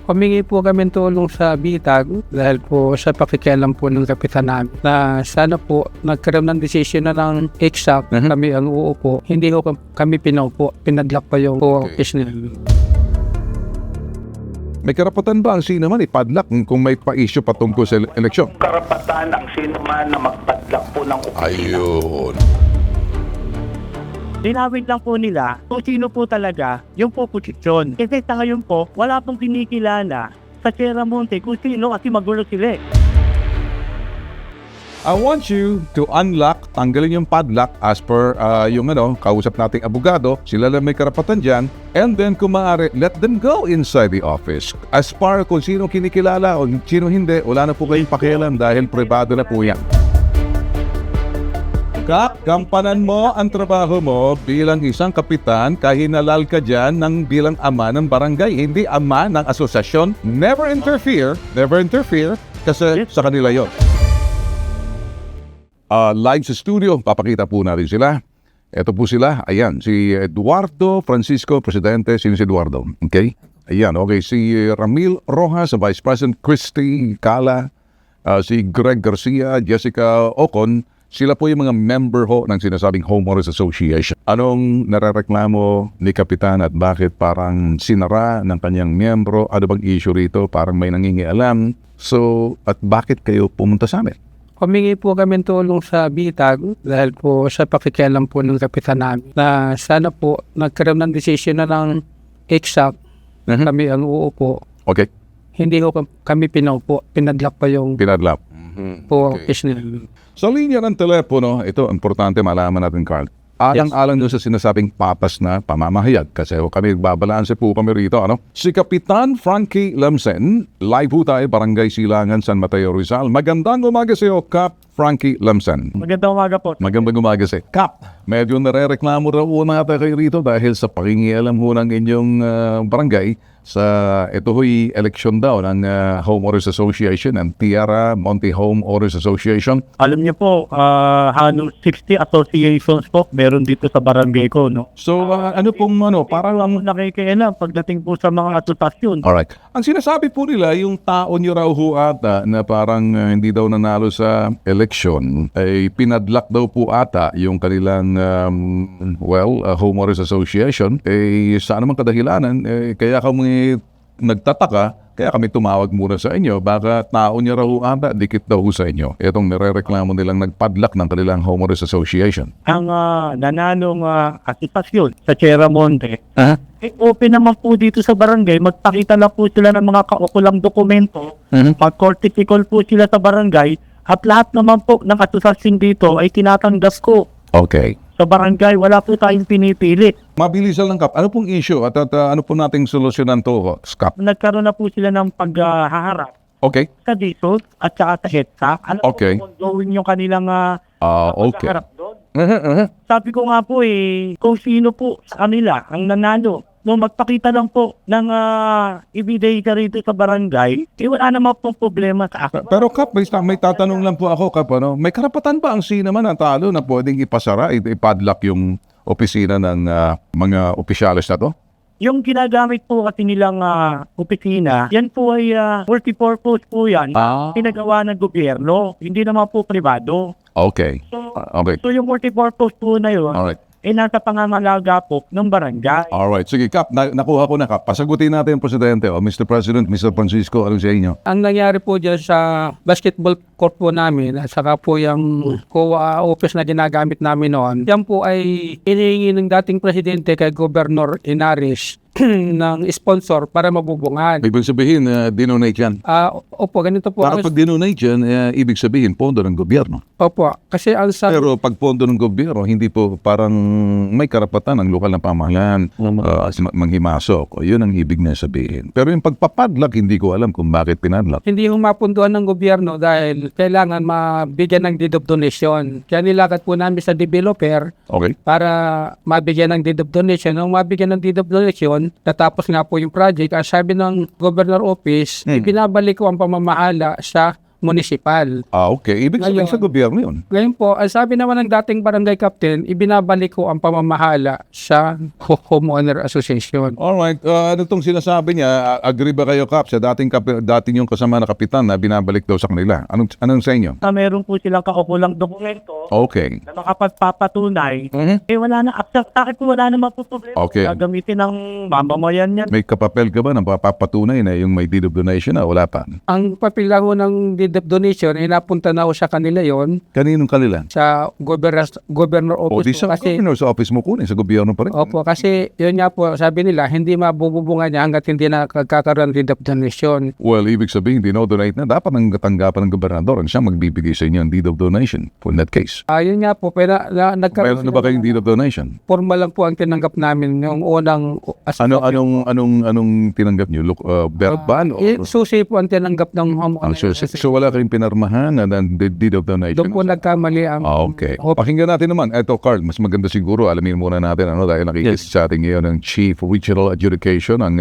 Humingi po kami tulong sa bitag dahil po sa pakikialam po ng kapitan namin na sana po nagkaroon ng desisyon na ng exact kami ang uupo. Hindi ko kami pinaupo, pinadlock pa yung office nila. May karapatan ba ang sino man ipadlock kung may pa-issue patungkol sa eleksyon? Karapatan ang sino man na magpadlock po ng opisina. Ayun. Linawin lang po nila kung sino po talaga yung po posisyon. Kasi sa ngayon po, wala pong kinikilala sa Sierra Monte kung sino kasi magulo sila. I want you to unlock, tanggalin yung padlock as per yung kausap nating abogado. Sila lang may karapatan dyan. And then kung maaari, let them go inside the office. As far kung sino kinikilala o sino hindi, wala na po kayong pakialam dahil privado na po yan. Kap, gampanan mo ang trabaho mo bilang isang kapitan, kahinalal ka dyan ng bilang ama ng barangay, hindi ama ng asosasyon. Never interfere kasi sa kanila yon. Live sa studio, papakita po natin sila. Ito po sila, ayan, si Eduardo Francisco, Presidente, si Eduardo, okay? Ayan, okay, si Ramil Rojas, Vice President Christy Cala, si Greg Garcia, Jessica Ocon. Sila po yung mga member ho ng sinasabing Homeowners Association. Anong narareklamo ni Kapitan at bakit parang sinara ng kanyang miyembro? Ano bang issue rito? Parang may nangingialam. So, at bakit kayo pumunta sa amin? Humingi po kami tulong sa bitag dahil po sa pakikialam po ng kapitan namin na sana po nagkaroon ng desisyon na ng exact kami ang uupo. Okay. Hindi ko kami pinaupo, pinadlock pa yung Pinadlap. po office nila. Sa linya ng telepono, ito, importante malaman natin, Carl. Alang-alang doon sa sinasabing patas na pamamahayag kasi kami babalanse po kami rito. Si Kapitan Frankie Lemsen, live po tayo, Barangay Silangan, San Mateo, Rizal. Magandang umaga sa iyo, Kap Frankie Lemsen. Magandang umaga po. Magandang umaga sa iyo. Kap, medyo narereklamo raw po natin kayo rito dahil sa pakingialam ho ng inyong barangay sa ito ho'y eleksyon daw ng Homeowners Association and Tierra Monte Homeowners Association. Alam niyo po, halos 60 associations po meron dito sa barangay ko, no? So, parang Parang nakikialam pagdating po sa mga asosasyon. alright. Ang sinasabi po nila, yung tao niyo raw ho ata na parang hindi daw nanalo sa eleksyon, ay pinadlock daw po ata yung kanilang, Homeowners Association. Sa anumang kadahilanan, kaya kami nagtataka, kaya kami tumawag muna sa inyo. Baka tao niya raw ata, dikit daw sa inyo. Itong nirereklamo nilang nagpadlock ng kanilang Homeowners Association. Ang nananong asosasyon sa Sierra Monte, open naman po dito sa barangay, magpakita lang po sila ng mga kaukulang dokumento, mag-courtesy call po sila sa barangay, at lahat naman po ng asosasyon dito ay tinatanggap ko. Okay. Sa barangay, wala po tayong pinipilit. Mabilisan lang, Kap. Ano pong issue at ano po nating solusyonan to, Kap? Nagkaroon na po sila ng paghaharap Okay. sa dito at saka sa HEDSA. Ano Okay. po gawin yung kanilang Okay. paghaharap doon? Sabi ko nga po kung sino po sa kanila ang nanalo. No, magpakita lang po ng ebidensya rito sa barangay, wala naman pong problema sa akin. Pero Kap, may tatanong lang po ako, Kap. May karapatan ba ang sino man ang talo na pwedeng ipasara, ipadlock yung opisina ng mga opisyalis na to? Yung ginagamit po kasi nilang opisina, yan po ay multipurpose po yan. Pinagawa ng gobyerno, hindi naman po privado. Okay. Okay. So yung multipurpose po na yun, Alright. nasa pangangalaga po ng barangay. Alright. Sige, Kap. Nakuha ko na, Kap. Pasagutin natin, Presidente. Mr. President, Mr. Francisco, ano sa inyo? Ang nangyari po dyan sa basketball court po namin at saka po yung office na ginagamit namin noon, yan po ay hinihingi ng dating presidente kay Governor Inares ng sponsor para mabubungan. Ibig sabihin, dinonate yan. Opo, ganito po. Para pag dinonate yan, ibig sabihin, pondo ng gobyerno. Opo, kasi ang sa... Pero pag pondo ng gobyerno, hindi po parang may karapatan ng lokal na pamahalaan manghimasok. O yun ang ibig na sabihin. Pero yung pagpapadlock, hindi ko alam kung bakit pinadlock. Hindi humapunduan ng gobyerno dahil kailangan mabigyan ng deed of donation. Kaya nilakad po namin sa developer Okay? para mabigyan ng deed of donation. Nung mabigyan ng deed of donation, natapos nga po yung project. Ang sabi ng Governor Office, ibinabalik ko ang pamamahala sa municipal. Okay. Ibig sabihin sa gobyerno yun. Ngayon po, ang sabi naman ng dating barangay captain, ibinabalik ko ang pamamahala sa homeowner association. Alright, ano itong sinasabi niya? Agree ba kayo, Kap, sa dating yung kasama na kapitan na binabalik daw sa kanila? Anong sa inyo? Na meron po silang kaukulang dokumento Okay. na makapagpapatunay, wala na, bakit po wala na mapuproblema? Okay. Gagamitin ng mamamayan yan. May kapapel ka ba na papatunay na yung may deed of donation na wala pa? Ang papel lang ho ng deed of donation, ay napunta na ho sa kanila yon Kaninong kanila? sa governor O di office. sa governor's office mo kunin, sa gobyerno pa rin. Opo, kasi yun nga po, sabi nila, hindi mabubunga niya hanggat hindi na kagkakaroon ng deed of donation. Well, ibig sabihin, dinodonate na. Dapat ang katanggapan ng gobernador ang siya magbibigay sa inyo ng deed of donation for that case. Ayun nga po, pero Meron na ba kayong deed of donation? formal lang po ang tinanggap namin yung unang Anong tinanggap niyo? Verbal? susi po ang tinanggap ng homeowner. So wala kayong pinarmahan na deed of donation? Doon po nagkamali ang Okay. Pakinggan natin naman. Eto, Carl, mas maganda siguro. Alamin muna natin dahil nakikita sa ating ngayon ng Chief Regional Adjudication, ang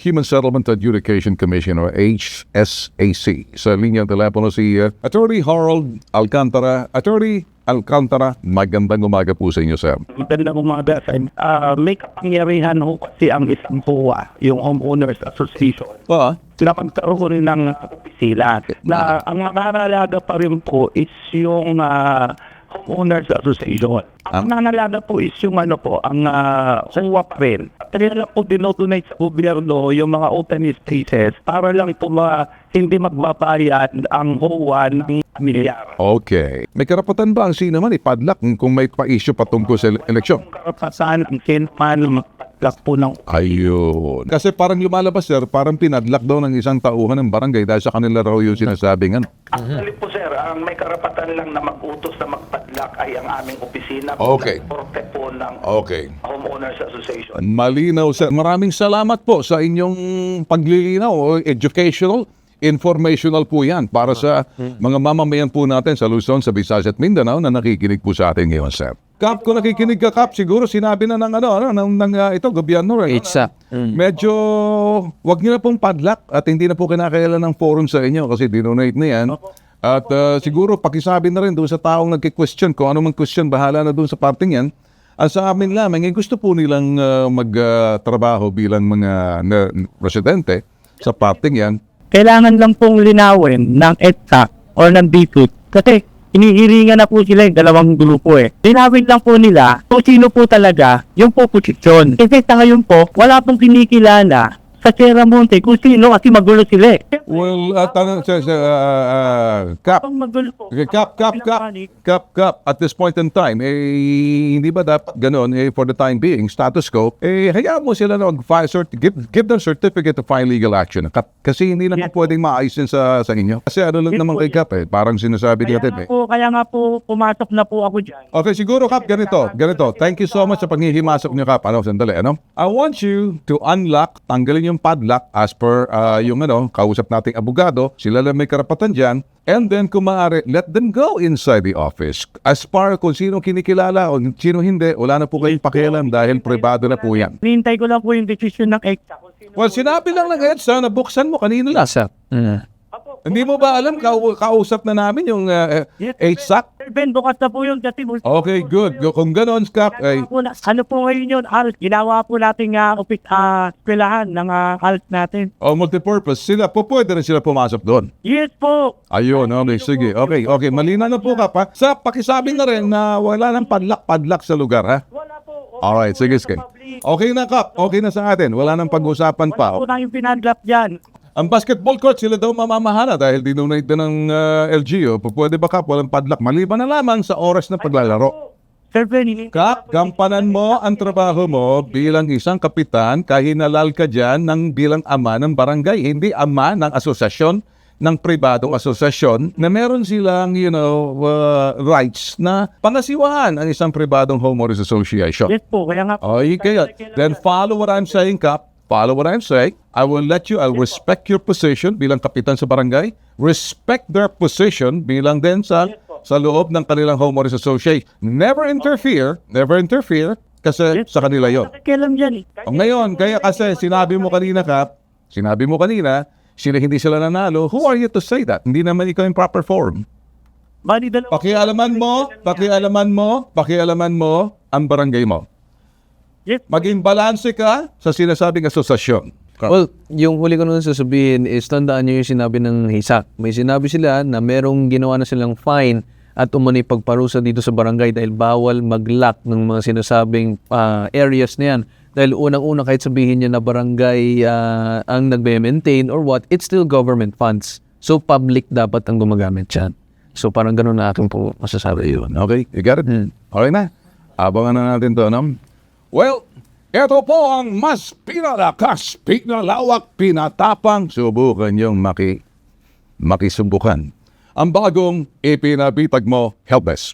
Human Settlement Adjudication Commission or HSAC. Sa linya ng telepono si Attorney Harold Alcantara. Attorney Alcantara, magandang umaga po sa inyo, sir. Magandang umaga sa may kapangyarihan ho kasi ang isang HOA, yung Homeowners Association. Sila pagkaroon rin ng opisina. Na ang nakakalaga pa rin po is yung Homeowners Association. Ang nakakalaga po is yung ang HOA pa rin. Kaya lang po dinodonate sa gobyerno yung mga open spaces para lang ito hindi magbabayad ang HOA ng milyar. Okay. May karapatan ba ang sino man ipadlak kung may pa-issue patungkol sa eleksyon? Karapatan ang sinman magpadlak po ng Ayun. Kasi parang lumalabas, sir, parang pinadlak daw ng isang tauhan ng barangay dahil sa kanila raw yung sinasabing ano. Actually po sir, ang may karapatan lang na mag-utos na magpadlak ay ang aming opisina. Okay. Porte po ng Okay. Homeowners Association. Malinaw, sir. Maraming salamat po sa inyong paglilinaw o educational, informational po yan para sa mga mamamayan po natin sa Luzon, sa Visayas at Mindanao na nakikinig po sa atin ngayon, sir. Kap, kung nakikinig ka, Kap, siguro sinabi na ng ito, gobyerno. Medyo, wag niyo na pong padlak at hindi na po kinakailan ng forum sa inyo kasi dinonate na yan. At siguro pakisabi na rin doon sa taong nagki-question, kung ano mang question, bahala na doon sa parting yan. Sa amin lamang, gusto po nilang magtrabaho bilang mga residente sa parting yan. kailangan lang pong linawin ng EDSA or ng DSUD kasi inihiringan na po sila yung dalawang grupo Linawin lang po nila kung sino po talaga yung po posisyon. Kasi sa ngayon po, wala pong kinikilala sa Sierra Monte kung sino kasi magulo sila Well, tanong sa Kap. Magulo po. Okay, Kap, at this point in time, hindi ba dapat ganun, for the time being, status quo, hayaan mo sila na mag-file, give them certificate to file legal action. Kap, kasi hindi na pwedeng maayos yun sa inyo. Kasi ano lang naman kay Kap, parang sinasabi natin Kaya nga po, pumasok na po ako dyan. Okay, siguro Kap, ganito. Thank you so much sa paghihimasok niyo, Kap. Sandali, I want you to unlock, tanggalin yung padlock as per yung kausap nating abogado. Sila lang may karapatan dyan. And then, kung maaari, let them go inside the office. As far kung sino kinikilala o sino hindi, wala na po kayong pakialam dahil privado na po yan. Hinihintay ko lang po yung decision ng EDSA. Well, sinabi lang ng EDSA na buksan mo kanina lang. Sir. Hindi mo ba alam, kausap na namin yung HSAC? Sir Ben, bukas na po yung kasi Okay, good. Kung gano'n, Kap, ano po ngayon yun, ALT? Ginawa po natin eskwelahan ng ALT natin. multipurpose, pwede rin sila pumasok doon. Yes po! Ayun, okay, sige. Okay, malinaw na po, Kap, ha? Sa pakisabi na rin na wala nang padlak sa lugar, ha? Wala po. Alright, sige. Okay na, Kap. Okay na sa atin. Wala nang pag-usapan pa. Wala po na yung pinadlap dyan. Ang basketball court, sila daw mamamahana dahil dinonate na ng LGU. Pwede ba, Kap, walang padlak? Maliban na lamang sa oras ng paglalaro. Sir Ben, Kap, gampanan mo ang trabaho mo bilang isang kapitan kahit nalal ka dyan ng bilang ama ng barangay, hindi ama ng asosasyon, ng pribadong asosasyon na meron silang, rights na pangasiwahan ang isang pribadong homeowners association. yes po, kaya nga po. Okay, then follow what I'm saying, Kap. Follow what I'm saying. I'll respect your position bilang kapitan sa barangay. Respect their position bilang din sa loob ng kanilang homeowners association. Never interfere kasi sa kanila yon. Kailan yan Ngayon, kaya kasi sinabi mo kanina, Kap, hindi sila nanalo, who are you to say that? Hindi naman ikaw yung proper form. Bali, dalawa- Pakialaman mo ang barangay mo. Yes, Maging balanse ka sa sinasabing asosasyon. Well, yung huli ko nun sasabihin is tandaan nyo yung sinabi ng HISAC. May sinabi sila na merong ginawa na silang fine at umani pagparusa dito sa barangay dahil bawal mag-lock ng mga sinasabing areas na yan. Dahil unang-una kahit sabihin niya na barangay ang nagme-maintain or what, it's still government funds. So public dapat ang gumagamit yan. So parang ganun na aking po masasabi yun. Okay, you got it? Okay na. Abangan na natin to, no? Well, ito po ang mas pinalakas, pinalawak, pinatapang. Subukan yung makisubukan. Ang bagong ipinabitag mo, helpdesk.